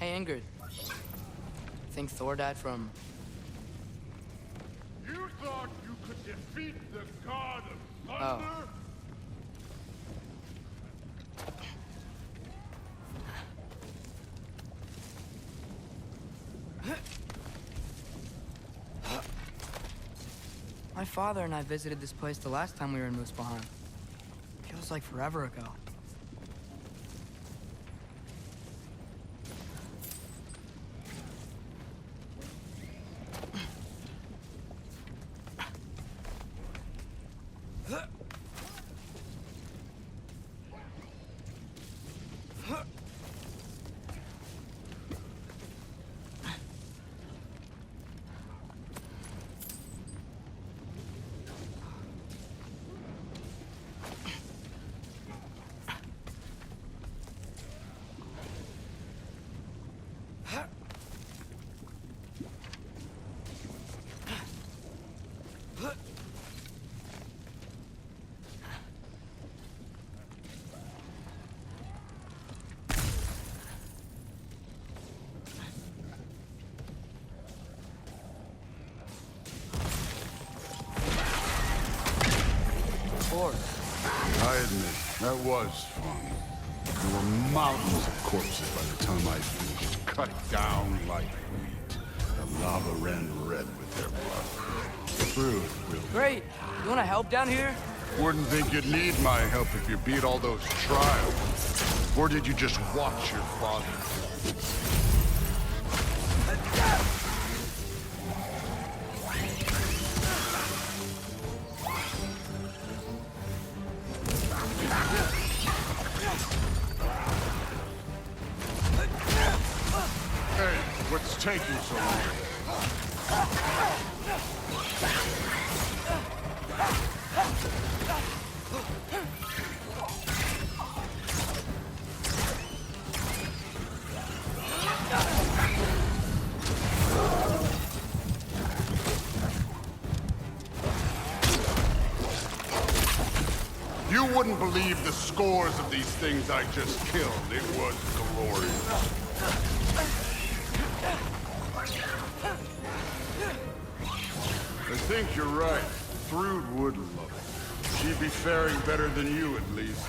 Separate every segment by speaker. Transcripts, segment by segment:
Speaker 1: Hey, Ingrid. Think Thor died from...
Speaker 2: You thought you could defeat the god of thunder?
Speaker 1: My father and I visited this place the last time we were in Muspelheim. Feels like forever ago.
Speaker 2: I admit, that was fun. There were mountains of corpses by the time I finished, cut down like wheat. The lava ran red with their blood. Truth, really.
Speaker 1: Great! You wanna help down here?
Speaker 2: Wouldn't think you'd need my help if you beat all those trials. Or did you just watch your father? Hey, what's taking so long? You wouldn't believe the scores of these things I just killed. It was glorious. I think you're right. Thrud would love it. She'd be faring better than you, at least.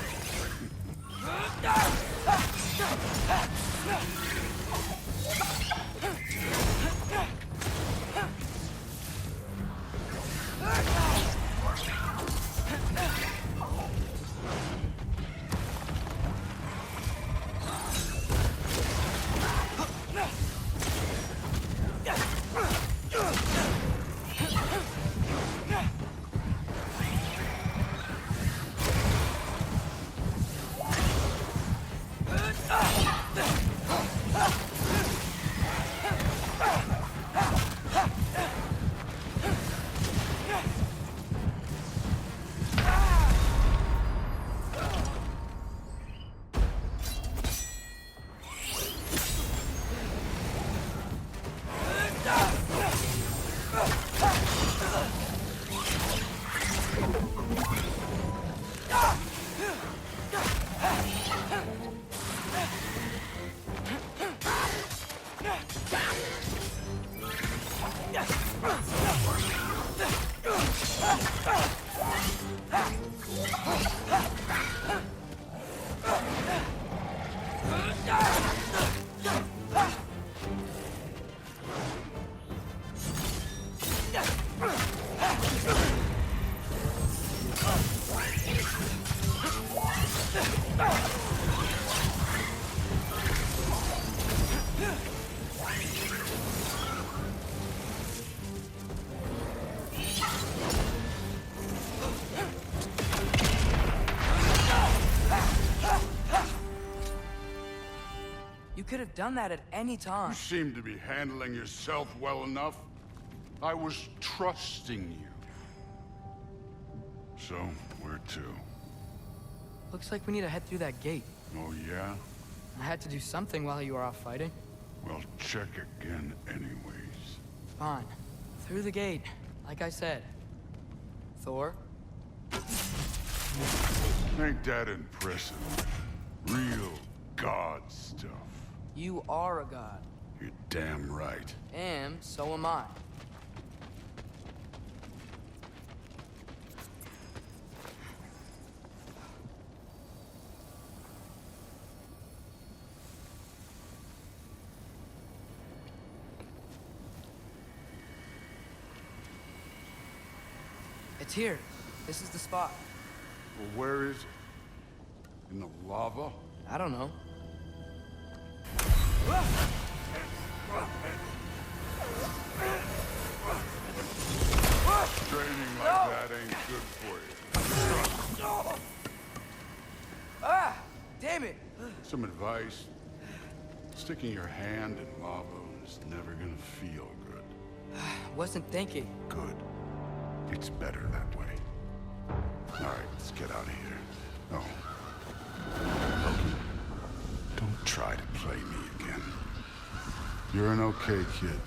Speaker 1: You could have done that at any time.
Speaker 2: You seem to be handling yourself well enough. I was trusting you. So, where to?
Speaker 1: Looks like we need to head through that gate.
Speaker 2: Oh, yeah?
Speaker 1: I had to do something while you were off fighting.
Speaker 2: Well, check again anyways.
Speaker 1: Fine. Through the gate, like I said. Thor?
Speaker 2: Ain't that impressive? Real god stuff.
Speaker 1: You are a god.
Speaker 2: You're damn right.
Speaker 1: And so am I. It's here. This is the spot.
Speaker 2: Well, where is it? In the lava?
Speaker 1: I don't know.
Speaker 2: Training like that ain't good for you.
Speaker 1: Ah! Damn it!
Speaker 2: Some advice. Sticking your hand in lava is never gonna feel good.
Speaker 1: Wasn't thinking.
Speaker 2: Good. It's better that way. All right, let's get out of here. Oh. Loki, don't try to play me again. You're an okay kid.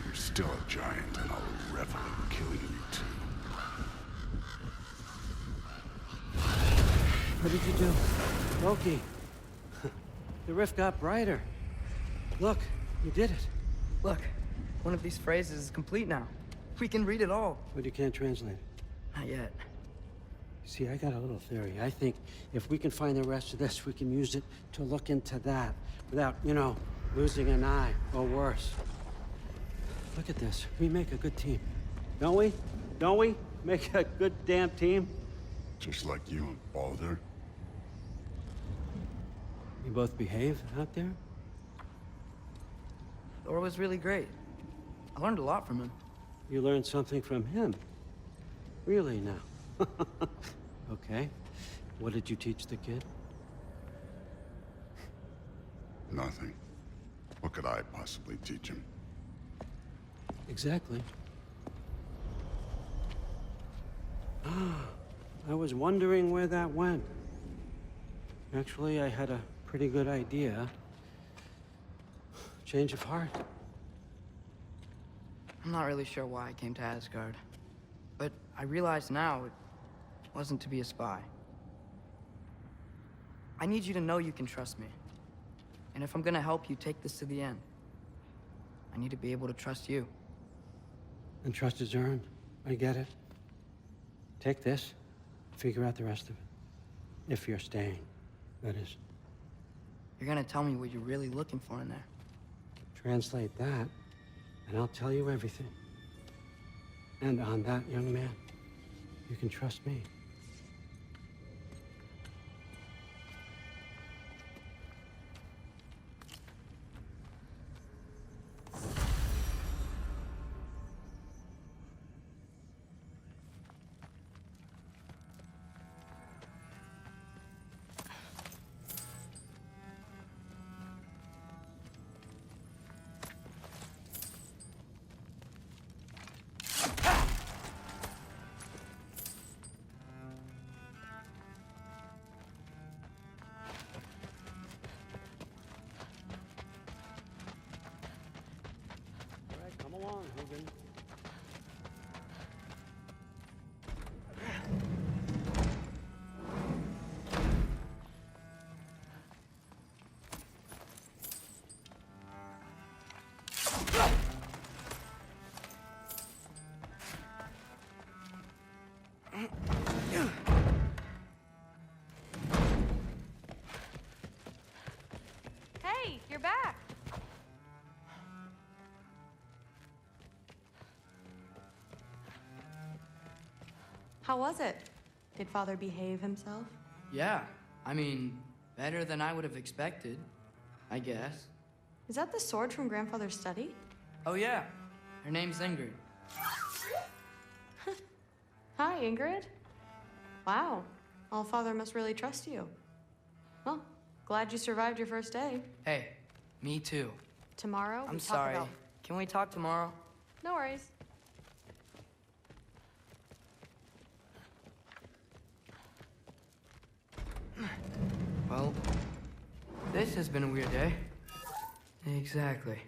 Speaker 2: You're still a giant, and I'll revel in killing you too.
Speaker 3: What did you do? Loki. The rift got brighter. Look, you did it.
Speaker 1: Look, one of these phrases is complete now. We can read it all.
Speaker 3: But you can't translate it.
Speaker 1: Not yet.
Speaker 3: See, I got a little theory. I think if we can find the rest of this, we can use it to look into that without, you know, losing an eye or worse. Look at this. We make a good team. Don't we? Don't we? Make a good damn team?
Speaker 2: Just like you and Baldur.
Speaker 3: You both behave out there?
Speaker 1: Thor was really great. I learned a lot from him.
Speaker 3: You learned something from him? Really now? Okay. What did you teach the kid?
Speaker 2: Nothing. What could I possibly teach him?
Speaker 3: Exactly. I was wondering where that went. Actually, I had a pretty good idea. Change of heart.
Speaker 1: I'm not really sure why I came to Asgard. But I realize now it wasn't to be a spy. I need you to know you can trust me. And if I'm gonna help you take this to the end, I need to be able to trust you.
Speaker 3: And trust is earned. I get it. Take this, figure out the rest of it. If you're staying, that is.
Speaker 1: You're gonna tell me what you're really looking for in there.
Speaker 3: Translate that, and I'll tell you everything. And on that, young man, you can trust me. Come along, Hogan.
Speaker 4: Hey, you're back. How was it? Did Father behave himself?
Speaker 1: Yeah, I mean, better than I would have expected, I guess.
Speaker 4: Is that the sword from Grandfather's study?
Speaker 1: Oh yeah, her name's Ingrid.
Speaker 4: Hi, Ingrid. Wow, Allfather must really trust you. Well, glad you survived your first day.
Speaker 1: Hey, me too.
Speaker 4: Tomorrow,
Speaker 1: I'm
Speaker 4: we talk
Speaker 1: sorry.
Speaker 4: about...
Speaker 1: Can we talk tomorrow?
Speaker 4: No worries.
Speaker 1: Well, this has been a weird day. Exactly.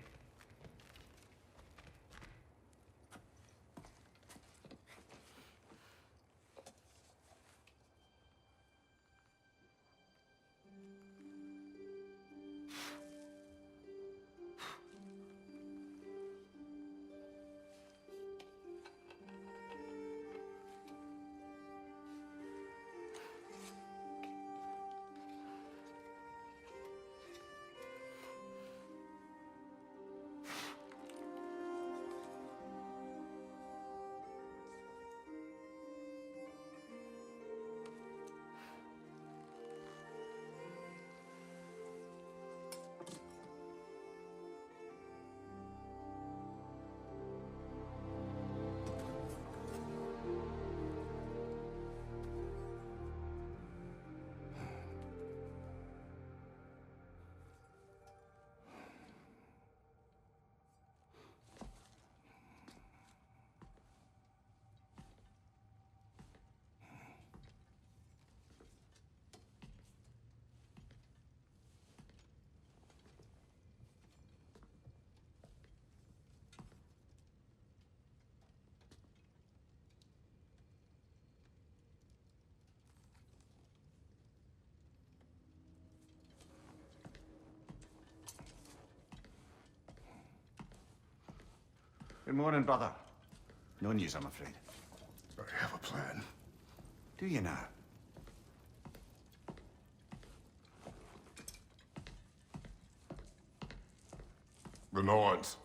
Speaker 5: Good morning, brother. No news, I'm afraid.
Speaker 2: I have a plan.
Speaker 5: Do you now?
Speaker 2: The Norns.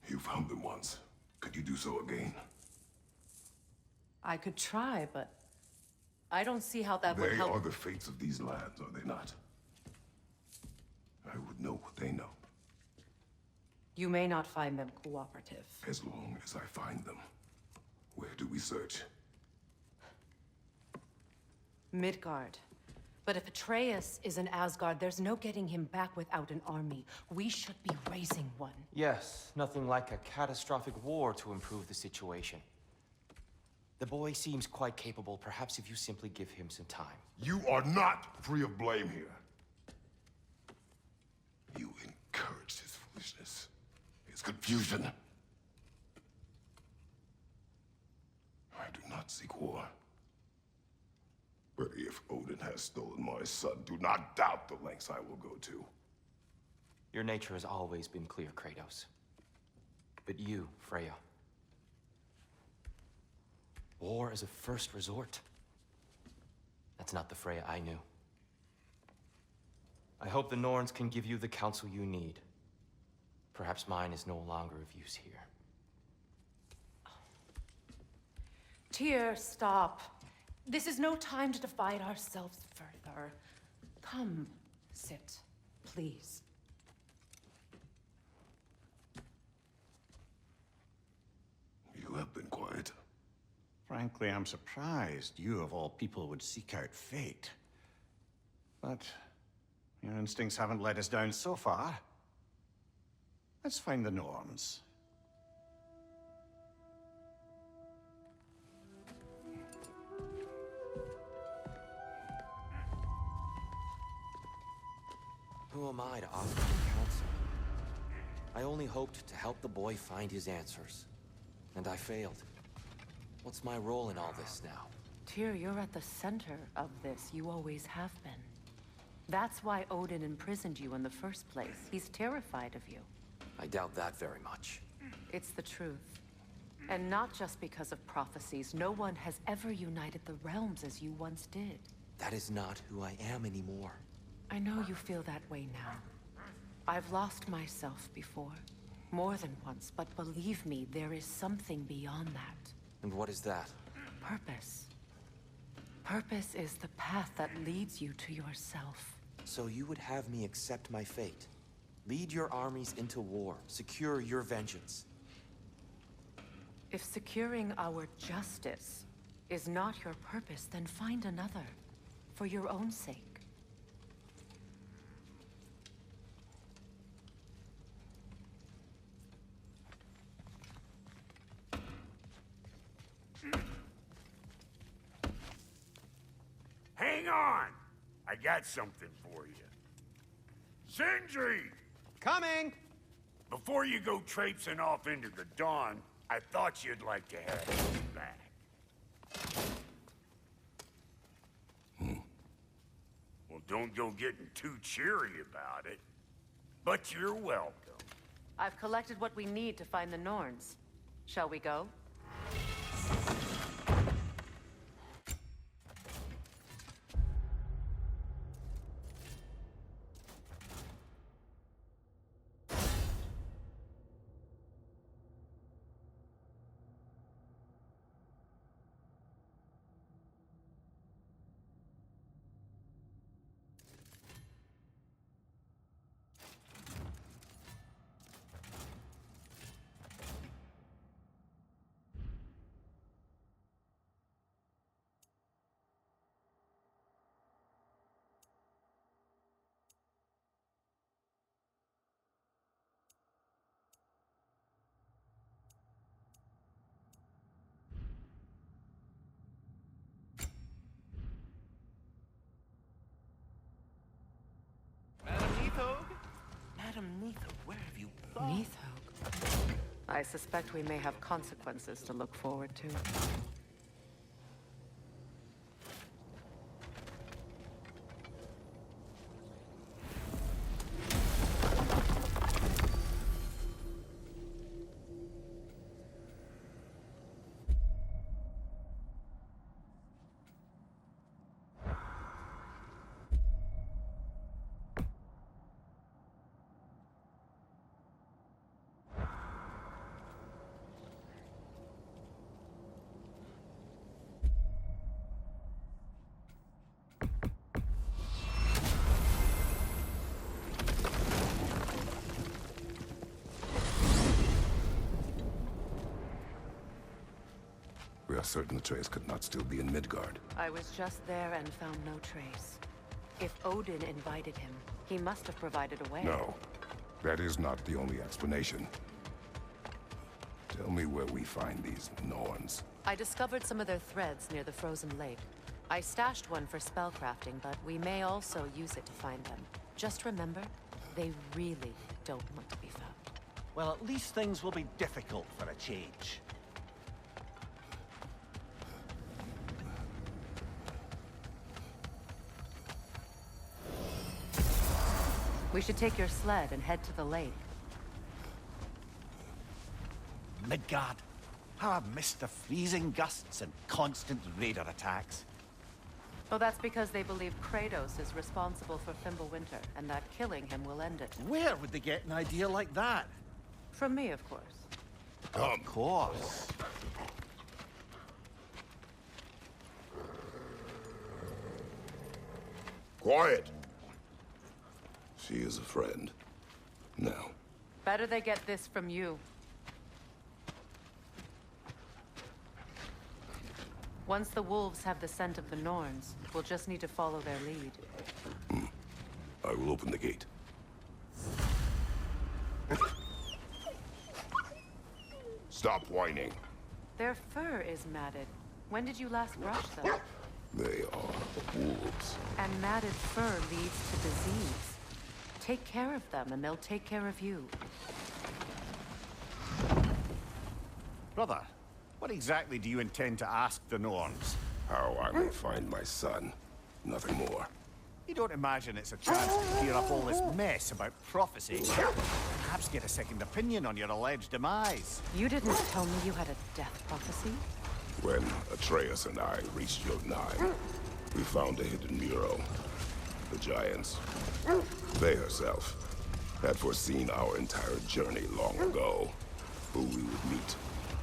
Speaker 2: You found them once. Could you do so again?
Speaker 6: I could try, but I don't see how that would
Speaker 2: They
Speaker 6: help.
Speaker 2: are the fates of these lands, are they not? I would know what they know,
Speaker 6: You may not find them cooperative.
Speaker 2: as long as I find them. Where do we search?
Speaker 6: Midgard. But if Atreus is in Asgard, there's no getting him back without an army. We should be raising one.
Speaker 7: Yes, nothing like a catastrophic war to improve the situation. The boy seems quite capable. Perhaps if you simply give him some time.
Speaker 2: You are not free of blame here. You encouraged his foolishness, his confusion. I do not seek war. But if Odin has stolen my son, do not doubt the lengths I will go to.
Speaker 7: Your nature has always been clear, Kratos. But you, Freya. War as a first resort. That's not the Freya I knew. I hope the Norns can give you the counsel you need. Perhaps mine is no longer of use here.
Speaker 6: Tyr, stop. This is no time to divide ourselves further. Come, sit, please.
Speaker 2: You have been quiet.
Speaker 5: Frankly, I'm surprised you, of all people, would seek out fate. But your instincts haven't let us down so far. Let's find the Norns.
Speaker 7: Who am I to offer you counsel? I only hoped to help the boy find his answers. And I failed. What's my role in all this now?
Speaker 6: Tyr, you're at the center of this. You always have been. That's why Odin imprisoned you in the first place. He's terrified of you.
Speaker 7: I doubt that very much.
Speaker 6: It's the truth. And not just because of prophecies. No one has ever united the realms as you once did.
Speaker 7: That is not who I am anymore.
Speaker 6: I know you feel that way now. I've lost myself before. More than once, but believe me, there is something beyond that.
Speaker 7: And what is that?
Speaker 6: Purpose. Purpose is the path that leads you to yourself.
Speaker 7: So you would have me accept my fate? Lead your armies into war, secure your vengeance.
Speaker 6: If securing our justice is not your purpose, then find another. For your own sake.
Speaker 8: Hang on! I got something for you. Sindri!
Speaker 9: Coming!
Speaker 8: Before you go traipsing off into the dawn, I thought you'd like to have this back. Well, don't go getting too cheery about it. But you're welcome.
Speaker 6: I've collected what we need to find the Norns. Shall we go?
Speaker 9: Madam Neitho, where have you gone?
Speaker 6: Neithog. I suspect we may have consequences to look forward to.
Speaker 10: certain Atreus could not still be in Midgard.
Speaker 6: I was just there and found no trace. If Odin invited him, he must have provided a way.
Speaker 10: No, that is not the only explanation. Tell me where we find these Norns.
Speaker 6: I discovered some of their threads near the frozen lake. I stashed one for spellcrafting, but we may also use it to find them. Just remember, they really don't want to be found.
Speaker 9: Well, at least things will be difficult for a change.
Speaker 6: We should take your sled and head to the lake.
Speaker 9: Midgard. How I've missed the freezing gusts and constant raider attacks.
Speaker 6: Oh, that's because they believe Kratos is responsible for Fimbulwinter, and that killing him will end it.
Speaker 9: Where would they get an idea like that?
Speaker 6: From me, of course.
Speaker 9: Of course.
Speaker 10: Quiet! She is a friend. Now.
Speaker 6: Better they get this from you. Once the wolves have the scent of the Norns, we'll just need to follow their lead.
Speaker 10: I will open the gate. Stop whining.
Speaker 6: Their fur is matted. When did you last brush them?
Speaker 10: They are wolves.
Speaker 6: And matted fur leads to disease. Take care of them, and they'll take care of you.
Speaker 5: Brother, what exactly do you intend to ask the Norns?
Speaker 10: How I may find my son. Nothing more.
Speaker 5: You don't imagine it's a chance to clear up all this mess about prophecy? Perhaps get a second opinion on your alleged demise.
Speaker 6: You didn't tell me you had a death prophecy?
Speaker 10: When Atreus and I reached Jotunheim, we found a hidden mural. The Giants, they herself, had foreseen our entire journey long ago. Who we would meet,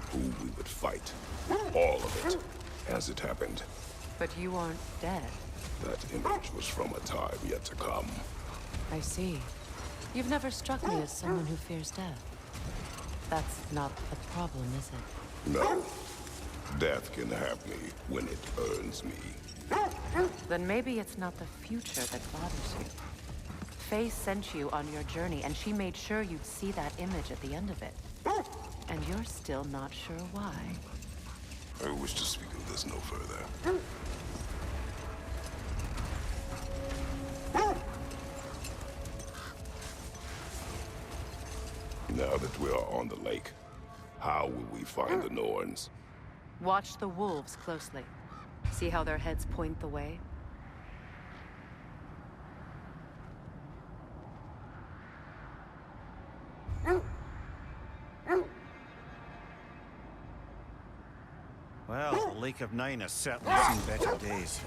Speaker 10: who we would fight. All of it, as it happened.
Speaker 6: But you aren't dead.
Speaker 10: That image was from a time yet to come.
Speaker 6: I see. You've never struck me as someone who fears death. That's not the problem, is it?
Speaker 10: No. Death can have me when it earns me.
Speaker 6: Then maybe it's not the future that bothers you. Faye sent you on your journey, and she made sure you'd see that image at the end of it. And you're still not sure why.
Speaker 10: I wish to speak of this no further. Now that we are on the lake, how will we find the Norns?
Speaker 6: Watch the wolves closely. See how their heads point the way?
Speaker 5: Well, the Lake of Nine has certainly seen better days.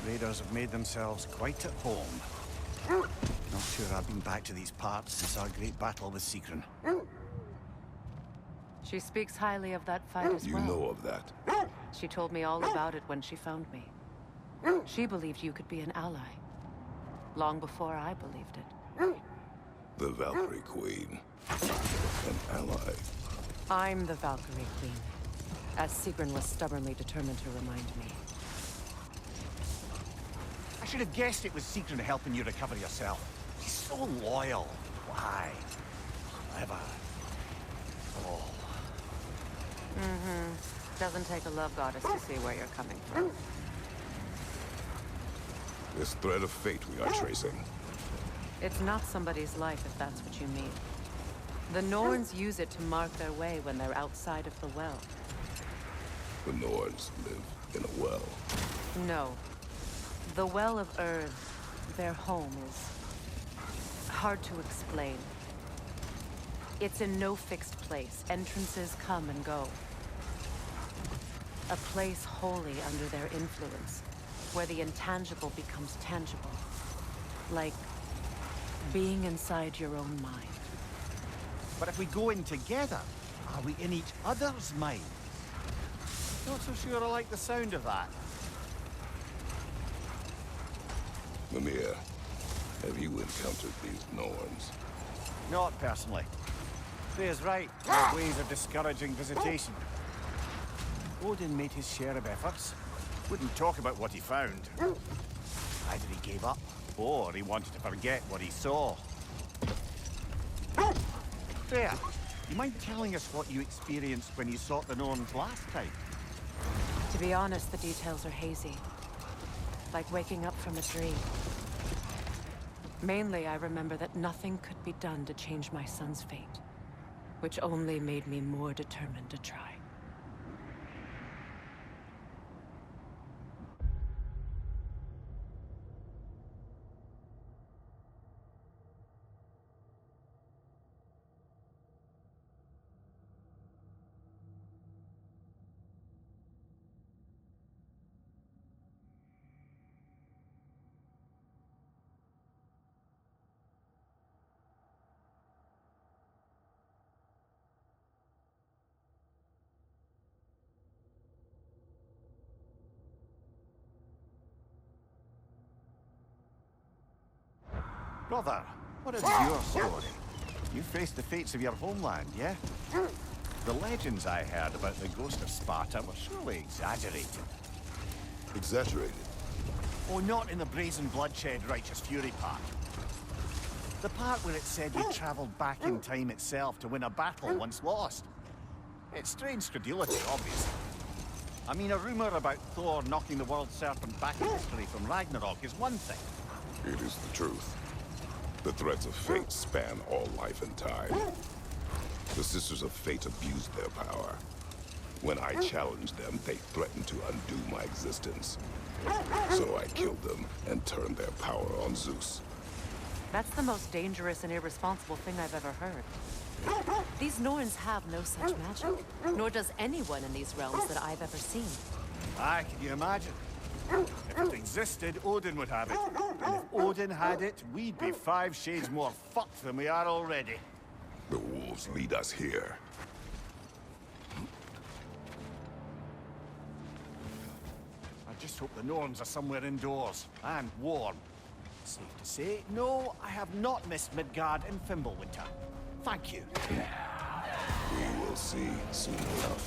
Speaker 5: Raiders have made themselves quite at home. Not sure I've been back to these parts since our great battle with Sigrun.
Speaker 6: She speaks highly of that fight as well.
Speaker 10: You know of that?
Speaker 6: She told me all about it when she found me. She believed you could be an ally. Long before I believed it.
Speaker 10: The Valkyrie Queen. An ally.
Speaker 6: I'm the Valkyrie Queen. As Sigrun was stubbornly determined to remind me.
Speaker 5: I should have guessed it was Sigrun helping you recover yourself. She's so loyal. Why? Clever. Oh.
Speaker 6: Doesn't take a love goddess to see where you're coming from.
Speaker 10: This thread of fate we are tracing.
Speaker 6: It's not somebody's life, if that's what you mean. The Norns use it to mark their way when they're outside of the well.
Speaker 10: The Norns live in a well.
Speaker 6: No. The Well of Earth, their home, is hard to explain. It's in no fixed place. Entrances come and go. A place wholly under their influence, where the intangible becomes tangible. Like being inside your own mind.
Speaker 5: But if we go in together, are we in each other's mind? Not so sure I like the sound of that.
Speaker 10: Mimir, have you encountered these Norns?
Speaker 5: Not personally. Freya's right. Their ways are discouraging visitation.
Speaker 9: Odin made his share of efforts.
Speaker 5: Wouldn't talk about what he found.
Speaker 9: Either he gave up, or he wanted to forget what he saw. Freya, you mind telling us what you experienced when you sought the Norns last time?
Speaker 6: To be honest, the details are hazy. Like waking up from a dream. Mainly, I remember that nothing could be done to change my son's fate, which only made me more determined to try.
Speaker 9: Brother, what is your story? You faced the fates of your homeland, yeah? The legends I heard about the ghost of Sparta were surely exaggerated.
Speaker 10: Exaggerated?
Speaker 9: Oh, not in the brazen bloodshed righteous fury part. The part where it said you travelled back in time itself to win a battle once lost. It's strange credulity, obviously. I mean, a rumour about Thor knocking the world serpent back in history from Ragnarok is one thing.
Speaker 10: It is the truth. The threads of fate span all life and time. The Sisters of Fate abused their power. When I challenged them, they threatened to undo my existence. So I killed them and turned their power on Zeus.
Speaker 6: That's the most dangerous and irresponsible thing I've ever heard. These Norns have no such magic, nor does anyone in these realms that I've ever seen.
Speaker 9: Aye, can you imagine? If it existed, Odin would have it. And if Odin had it, we'd be 5 shades more fucked than we are already.
Speaker 10: The wolves lead us here.
Speaker 9: I just hope the Norns are somewhere indoors, and warm. Safe to say, no, I have not missed Midgard and Fimbulwinter. Thank you.
Speaker 10: We will see soon enough.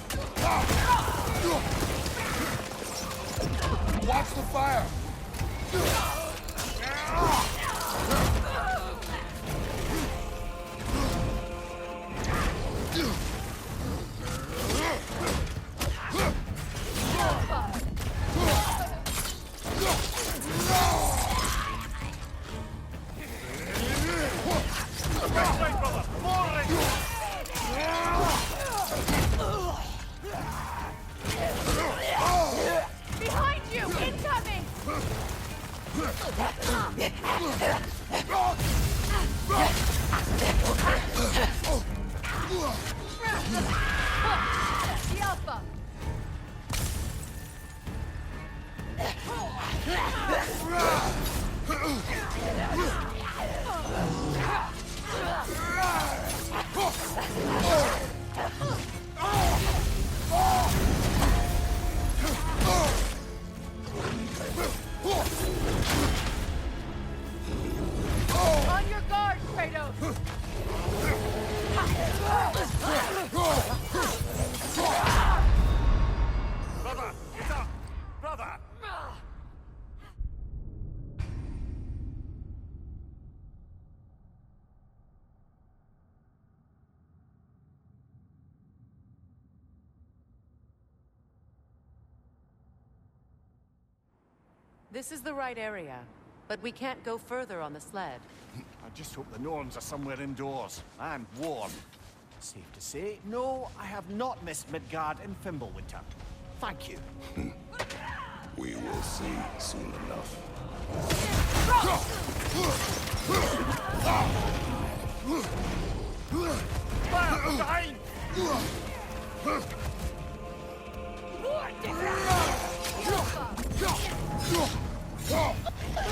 Speaker 2: Watch the fire!
Speaker 6: Behind you! Incoming! The Alpha! On your guard, Kratos!
Speaker 9: Brother, get up! Brother!
Speaker 6: This is the right area, but we can't go further on the sled.
Speaker 9: I just hope the Norns are somewhere indoors, and warm. Safe to say, no, I have not missed Midgard and Fimbulwinter. Thank you.
Speaker 10: We will see soon enough.
Speaker 9: Fire from behind!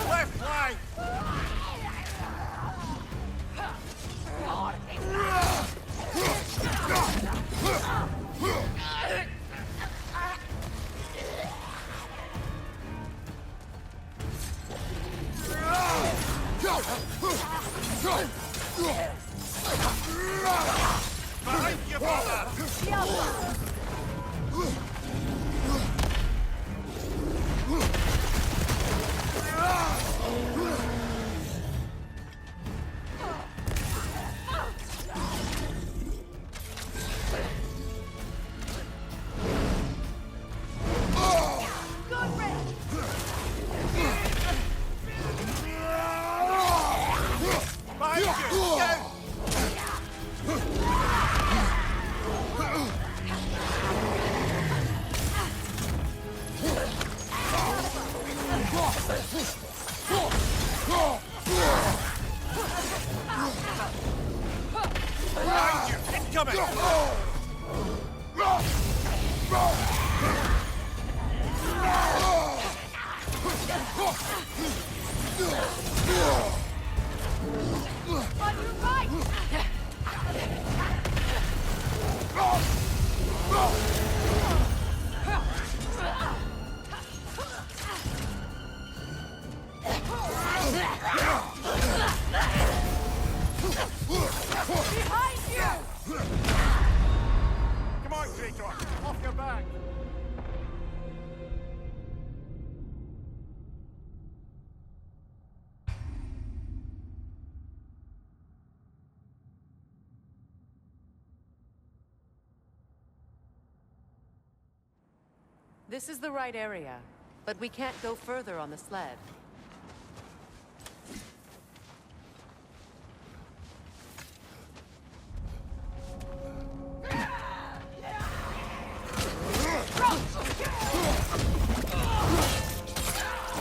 Speaker 9: Left flank! Behind you, brother! Come on, Kratos! Off your back!
Speaker 6: This is the right area, but we can't go further on the sled.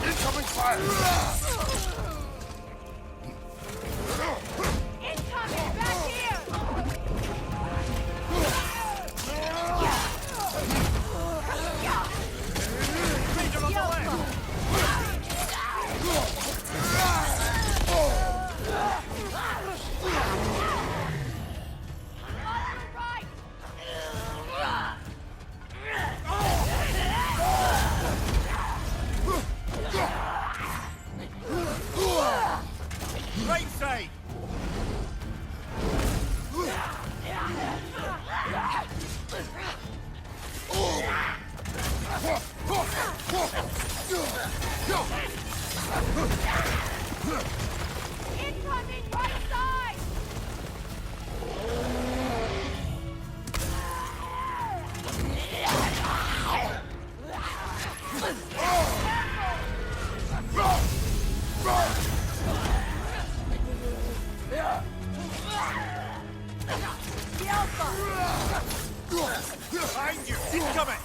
Speaker 2: Incoming fire!
Speaker 6: Incoming! Back here!
Speaker 9: Ranger on the left! Right side!
Speaker 6: Incoming right side!
Speaker 9: Behind you! Incoming!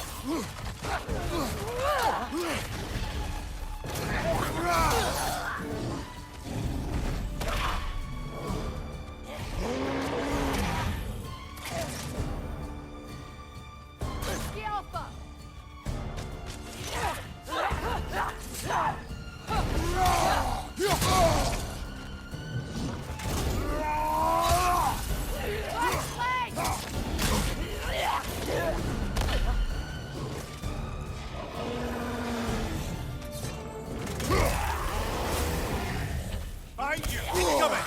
Speaker 9: Behind you! Incoming!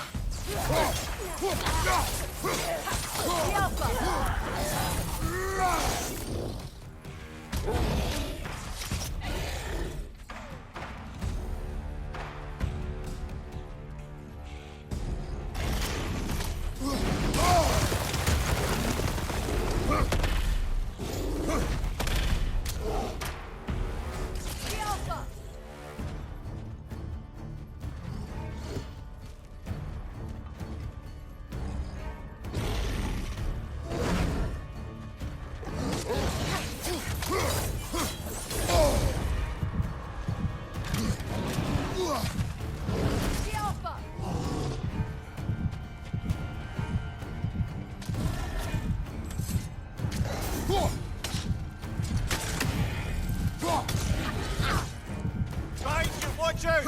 Speaker 9: Behind you! Watch out!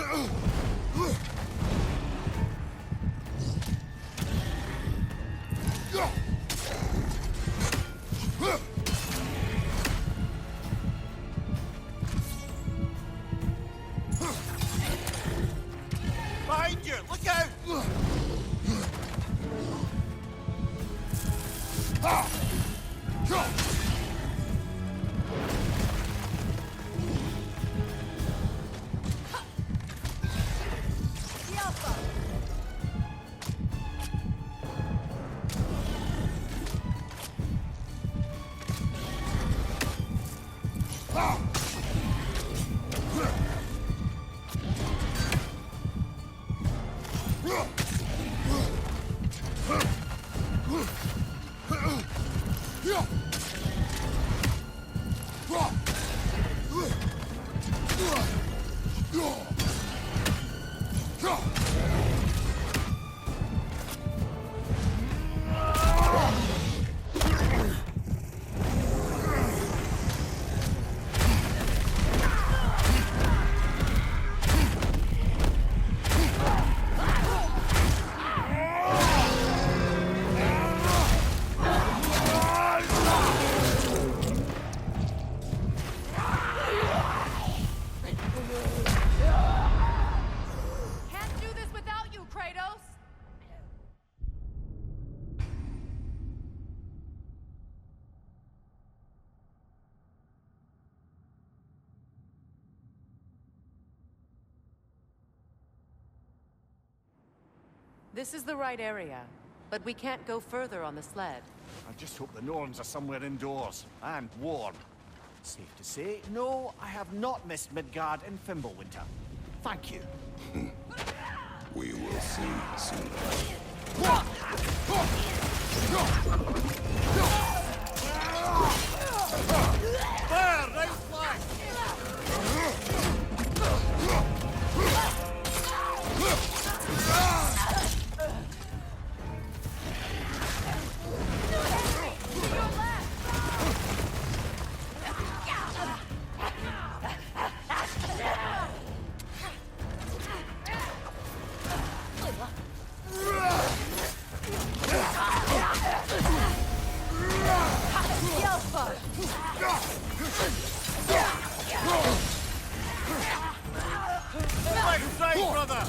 Speaker 9: Behind you! Look out!
Speaker 6: This is the right area, but we can't go further on the sled.
Speaker 9: I just hope the Norns are somewhere indoors, and warm. Safe to say, no, I have not missed Midgard in Fimbulwinter. Thank you.
Speaker 10: We will see soon.
Speaker 9: There, right flank! Left side, brother!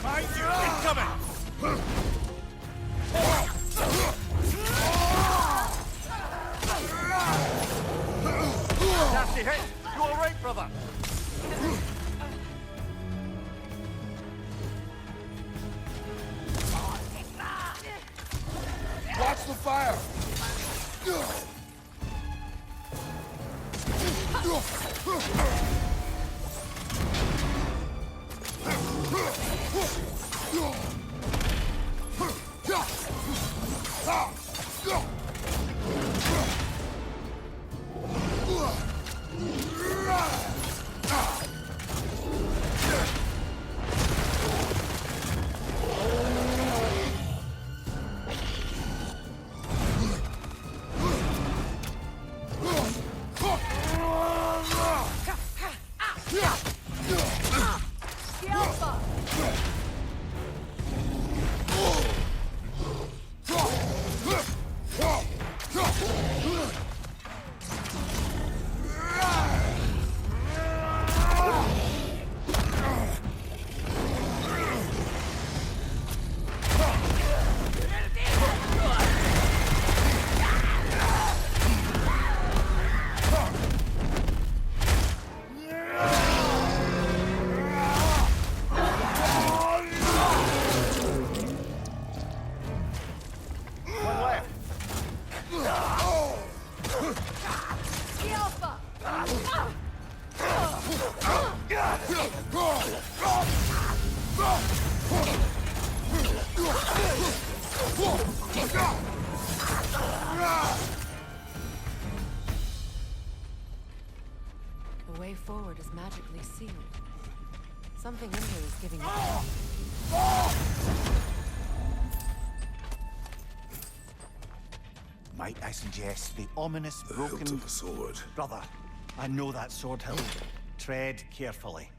Speaker 9: Find you incoming! Nasty hit! You alright, brother?
Speaker 2: Watch the fire!
Speaker 6: The way forward is magically sealed. Something in here is giving it.
Speaker 9: Might I suggest the ominous
Speaker 10: The hilt
Speaker 9: broken...
Speaker 10: of a sword.
Speaker 9: Brother, I know that sword hilt. Tread carefully.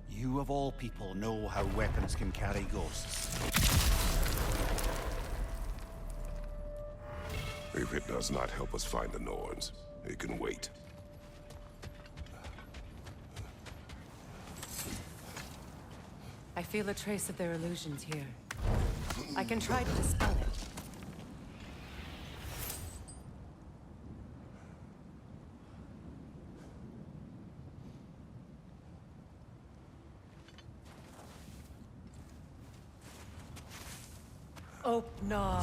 Speaker 9: You of all people know how weapons can carry ghosts.
Speaker 10: If it does not help us find the Norns, it can wait.
Speaker 6: I feel a trace of their illusions here. I can try to dispel it. Oh, no.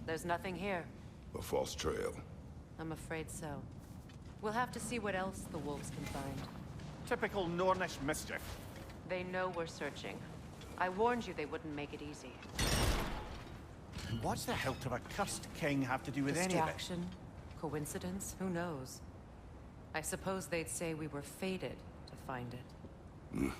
Speaker 6: There's nothing here.
Speaker 10: A false trail.
Speaker 6: I'm afraid so. We'll have to see what else the wolves can find.
Speaker 9: Typical Nornish mischief.
Speaker 6: They know we're searching. I warned you they wouldn't make it easy.
Speaker 9: And what's the hilt of a cursed king have to do with any of it?
Speaker 6: Distraction? Coincidence? Who knows? I suppose they'd say we were fated to find it.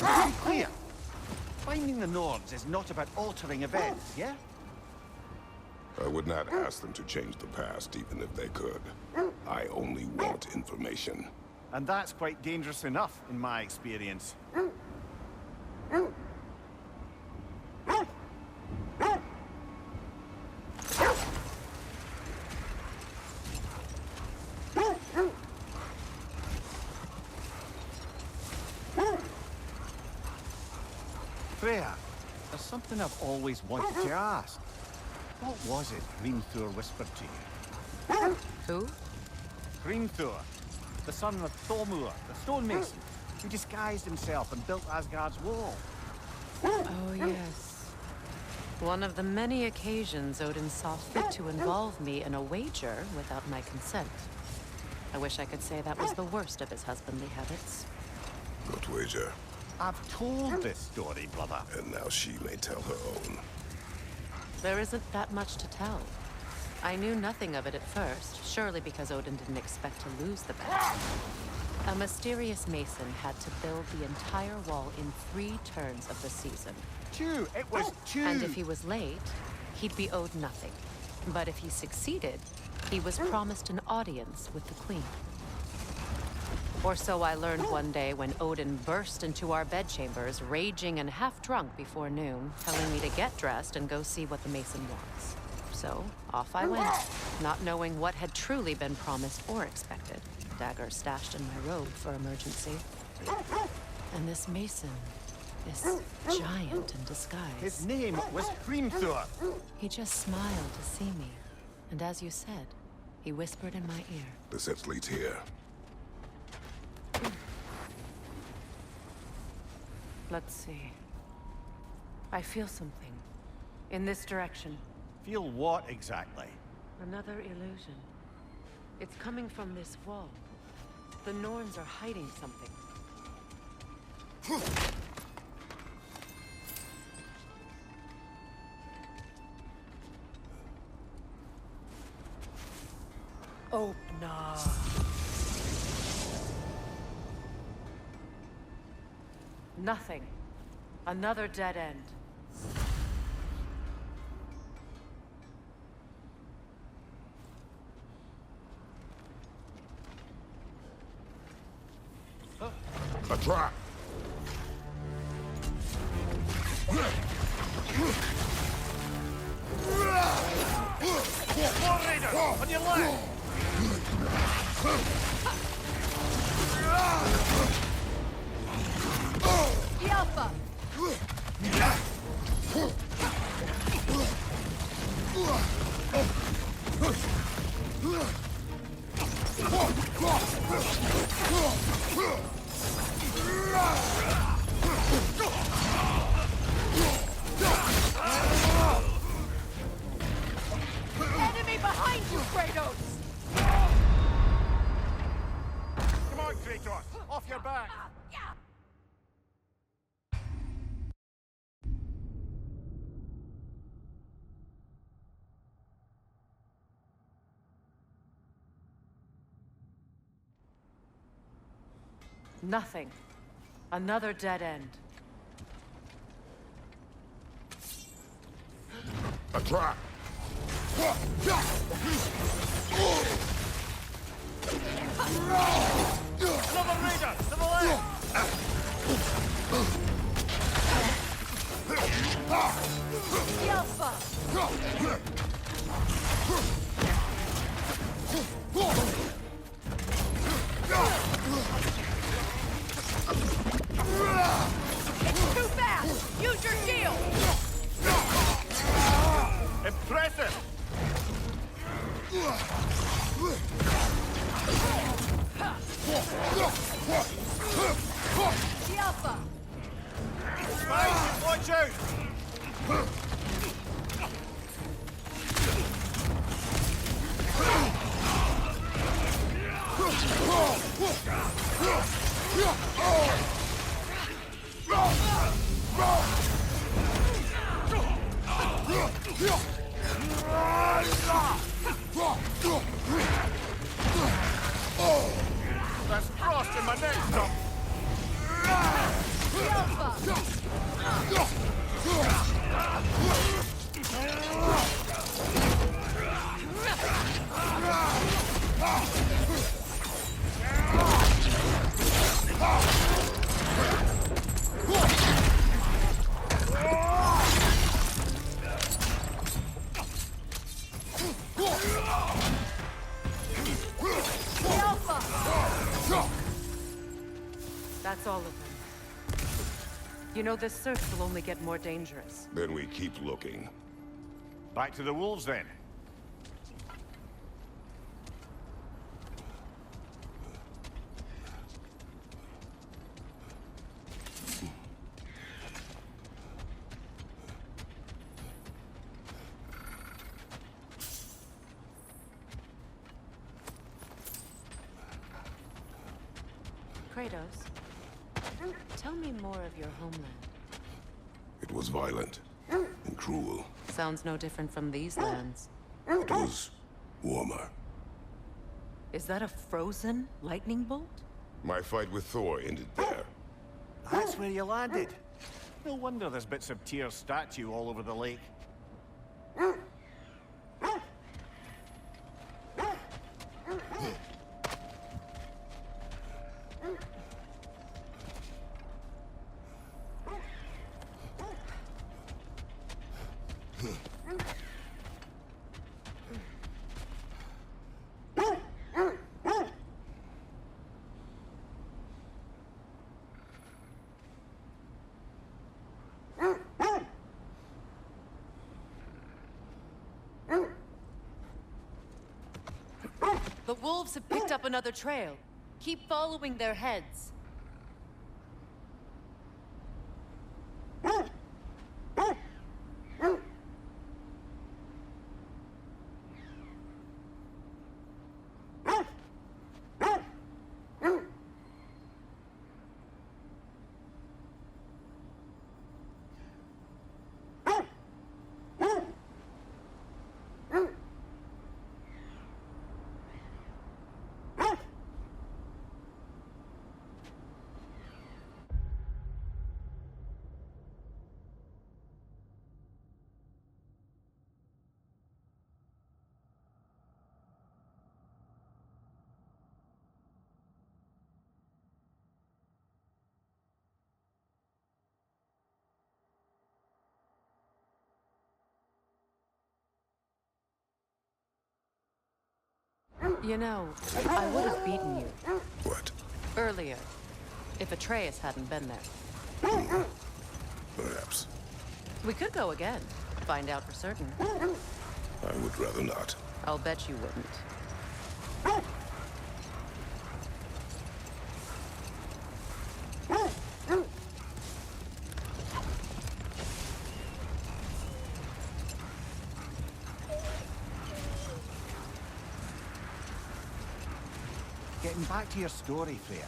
Speaker 9: be clear. Finding the Norns is not about altering events, yeah?
Speaker 10: I would not ask them to change the past, even if they could. I only want information.
Speaker 9: And that's quite dangerous enough, in my experience. Freya, there's something I've always wanted to ask. What was it Hrimthur whispered to you?
Speaker 6: Who?
Speaker 9: Hrimthur, the son of Thormur, the stonemason, who disguised himself and built Asgard's wall.
Speaker 6: Oh, yes. One of the many occasions Odin saw fit to involve me in a wager without my consent. I wish I could say that was the worst of his husbandly habits.
Speaker 10: What wager?
Speaker 9: I've told this story, brother.
Speaker 10: And now she may tell her own.
Speaker 6: There isn't that much to tell. I knew nothing of it at first, surely because Odin didn't expect to lose the bet. A mysterious mason had to build the entire wall in 3 turns of the season.
Speaker 9: 2! It was 2!
Speaker 6: And if he was late, he'd be owed nothing. But if he succeeded, he was promised an audience with the queen. Or so I learned one day when Odin burst into our bedchambers, raging and half-drunk before noon, telling me to get dressed and go see what the mason wants. So, off I went, not knowing what had truly been promised or expected. Dagger stashed in my robe for emergency. And this mason, this giant in disguise.
Speaker 9: His name was Hrimthur.
Speaker 6: He just smiled to see me. And as you said, he whispered in my ear.
Speaker 10: The steps leads here.
Speaker 6: Let's see. I feel something. In this direction.
Speaker 9: Feel what exactly?
Speaker 6: Another illusion. It's coming from this wall. The Norns are hiding something. Opener. Nothing. Another dead end.
Speaker 10: A trap!
Speaker 9: War Raider! On your left!
Speaker 6: Alpha!
Speaker 11: Enemy behind you, Kratos!
Speaker 9: Come on, Kratos! Off your back!
Speaker 6: Nothing. Another dead end.
Speaker 10: A trap!
Speaker 9: Another Raider! To the left!
Speaker 11: Alpha! It's too fast! Use your shield!
Speaker 9: Impressive!
Speaker 11: The Alpha!
Speaker 9: Guys, watch out! There's frost in my neck, Tom.
Speaker 11: The Alpha!
Speaker 6: You know, this search will only get more dangerous.
Speaker 10: Then we keep looking.
Speaker 9: Back to the wolves, then.
Speaker 6: Kratos, tell me more of your homeland.
Speaker 10: It was violent and cruel.
Speaker 6: Sounds no different from these lands.
Speaker 10: It was warmer.
Speaker 6: Is that a frozen lightning bolt?
Speaker 10: My fight with Thor ended there.
Speaker 9: That's where you landed. No wonder there's bits of Tyr's statue all over the lake.
Speaker 6: The wolves have picked up another trail. Keep following their heads. You know, I would have beaten you.
Speaker 10: What?
Speaker 6: Earlier, if Atreus hadn't been there.
Speaker 10: Perhaps.
Speaker 6: We could go again. Find out for certain.
Speaker 10: I would rather not.
Speaker 6: I'll bet you wouldn't.
Speaker 9: Getting back to your story, Freya.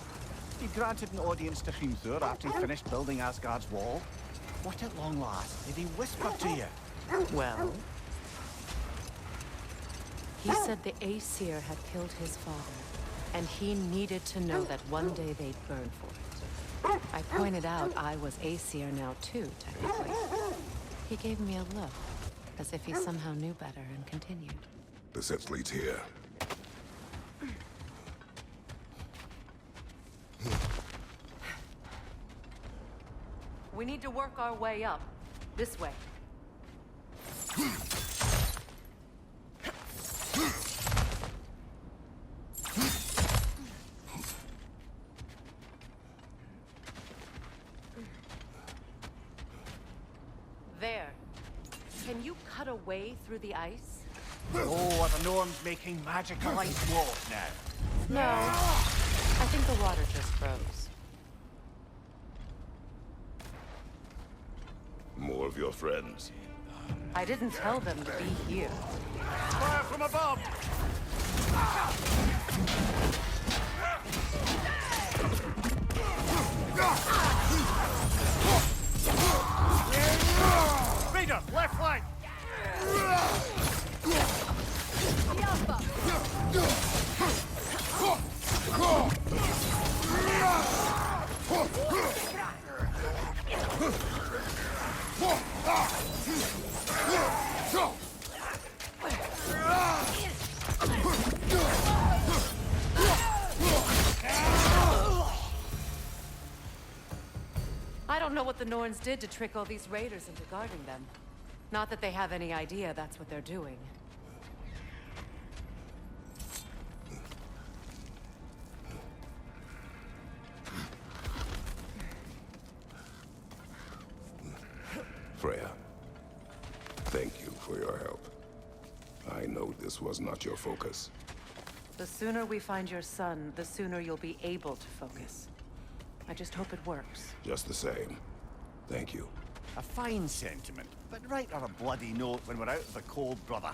Speaker 9: You granted an audience to King Thor after he finished building Asgard's wall. What at long last did he whisper to you?
Speaker 6: Well, he said the Aesir had killed his father, and he needed to know that one day they'd burn for it. I pointed out I was Aesir now too, technically. He gave me a look, as if he somehow knew better and continued.
Speaker 10: The set leads here.
Speaker 6: We need to work our way up. This way. There. Can you cut a way through the ice?
Speaker 9: Oh, are the Norns making magical ice walls now?
Speaker 6: No. I think the water just froze.
Speaker 10: More of your friends.
Speaker 6: I didn't tell them to be here.
Speaker 9: Fire from above! Raider, left flank!
Speaker 6: I don't know what the Norns did to trick all these raiders into guarding them. Not that they have any idea that's what they're doing.
Speaker 10: this was not your focus.
Speaker 6: The sooner we find your son, the sooner you'll be able to focus. I just hope it works.
Speaker 10: Just the same. Thank you.
Speaker 9: A fine sentiment, but write her a bloody note when we're out of the cold, brother.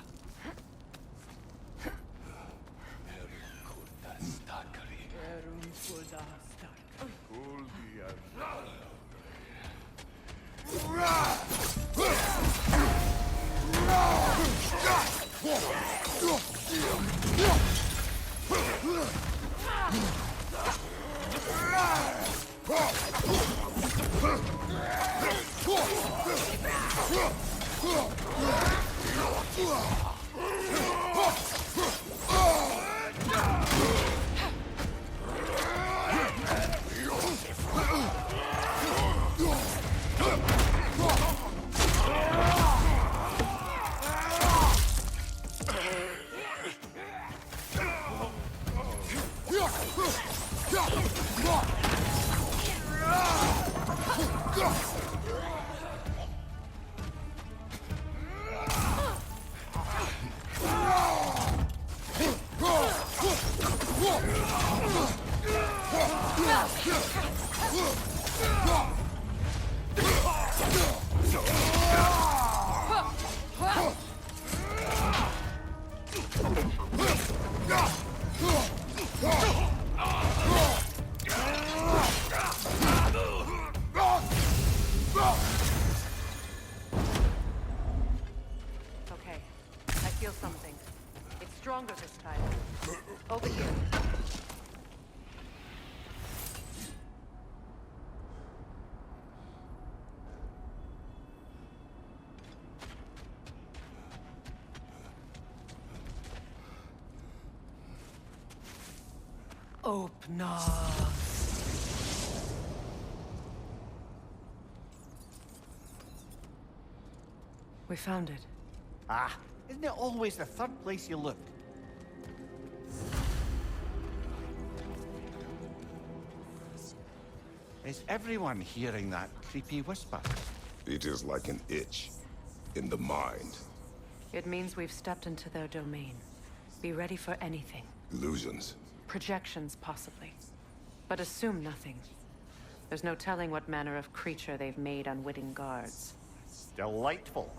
Speaker 6: Okay, I feel something. It's stronger this time. Over here. Open up. We found it.
Speaker 9: Ah, isn't it always the third place you look? Is everyone hearing that creepy whisper?
Speaker 10: It is like an itch in the mind.
Speaker 6: It means we've stepped into their domain. Be ready for anything.
Speaker 10: Illusions.
Speaker 6: Projections, possibly. But assume nothing. There's no telling what manner of creature they've made unwitting guards.
Speaker 9: Delightful.